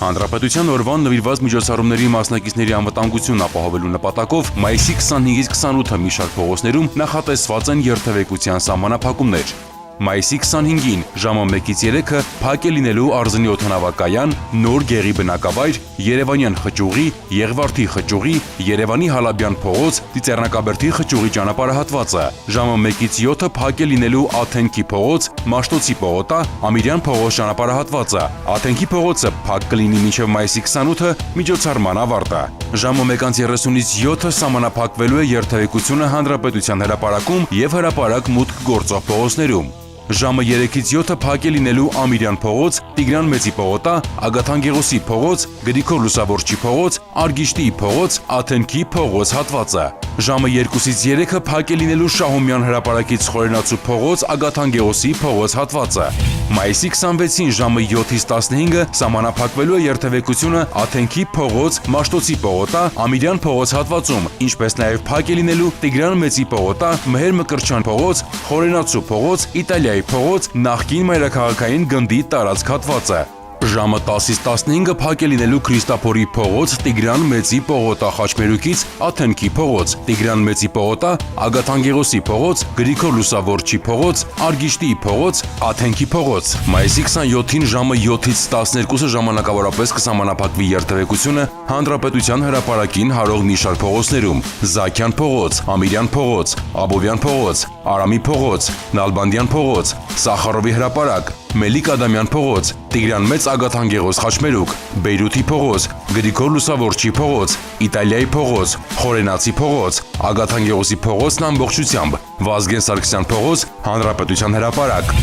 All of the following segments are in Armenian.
Հանրապետության օրվան նվիրված միջոցառումների մասնակիցների անվտանգությունն ապահովելու նպատակով մայիսի 25-ից 28-ը մի շարք փողոցներում նախատեսված են երթևեկության սահմանափակումներ։ Մայիսի 25-ին ժամը 1-ից 3-ը փակ է լինելու Արձնի օդանավակայան, Նոր Գեղի բնակավայր, Երևանյան խճուղի, Եղվարդի խճուղի, Երևանի Հալաբյան փողոց, Ծիծեռնակաբերդի խճուղի ճանապարհահատվածը։ Ժամը 1-ից 7-ը փակ է լինելու Աթենքի փողոց, Մաշտոցի պողոտա, Ամիրյան փողոց ճանապարհահատվածը։ Աթենքի փողոցը փակ կլինի մինչև մայիսի 28-ը միջոցառման ավարտը։ Ժամը 1:30-ից 7-ը սահմանափակվելու է երթևեկությունը Հանրապետության հրապարակում եւ հրապարակ մուտք գործող փողոցներում։ Ժամը 3-ից 7-ը փակ է լինելու Ամիրյան փողոց, Տիգրան Մեծի պողոտա, Ագաթան Գեղոսի փողոց, Գրիգոր Լուսավորչի փողոց, Արգիշտիի փողոց, Աթենքի փողոց հատվածը։ Ժամը 2-ից 3-ը փակ է լինելու Շահումյան հրապարակից Խորենացու փողոց, Ագաթան Գեղոսի փողոց հատվածը։ Մայիսի 26-ին ժամը 7-ից 15-ը սահմանափակվելու է երթևեկությունը Աթենքի փողոց, Մաշտոցի պողոտա, Ամիրյան փողոց հատվածում, ինչպես նաև փակ է լինելու Տիգրան Մեծի պողոտա, Մհեր Մկրտչյան փողոց, Խորենացու փողոց, Իտալիայի փողոց, նախկին մայրաքաղաքային գնդի տարածք հատվածը։ Ժամը 10-ից 15-ը փակ է լինելու Քրիստափորի փողոց, Տիգրան Մեծի պողոտա Խաչմերուկից Աթենքի փողոց, Տիգրան Մեծի պողոտա, Ագաթան Գեղոսի փողոց, Գրիգոր Լուսավորչի փողոց, Արգիշտիի փողոց, Աթենքի փողոց։ Մայիսի 27-ին ժամը 7-ից 12-ը ժամանակավորապես կսահմանափակվի երթևեկությունը Հանրապետության հրապարակին հարող մի շարք փողոցներում՝ Զաքյան փողոց, Ամիրյան փողոց, Աբովյան փողոց, Արամի փողոց, Նալբանդյան փողոց, Սախարովի հրապարակ, Մելիք Ադամյան փողոց, Տիգրան Մեծ Ագաթան Գեղոս Խաչմերուկ, Բեյրութի փողոց, Գրիգոր Լուսավորչի փողոց, Իտալիայի փողոց, Խորենացի փողոց, Ագաթան Գեղոսի փողոցն ամբողջությամբ, Վազգեն Սարգսյան փողոց, Հանրապետության հրապարակ։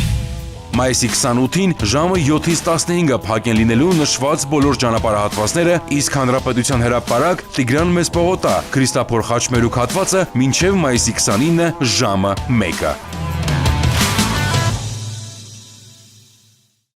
Մայիսի 28-ին ժամը 7-ից 15-ը փակ են լինելու նշված բոլոր ճանապարհահատվածները, իսկ Հանրապետության հրապարակ Տիգրան Մեծ պողոտա, Քրիստափոր Խաչմերուկ հատվածը մինչև մայիսի 29-ը ժամը 1-ը։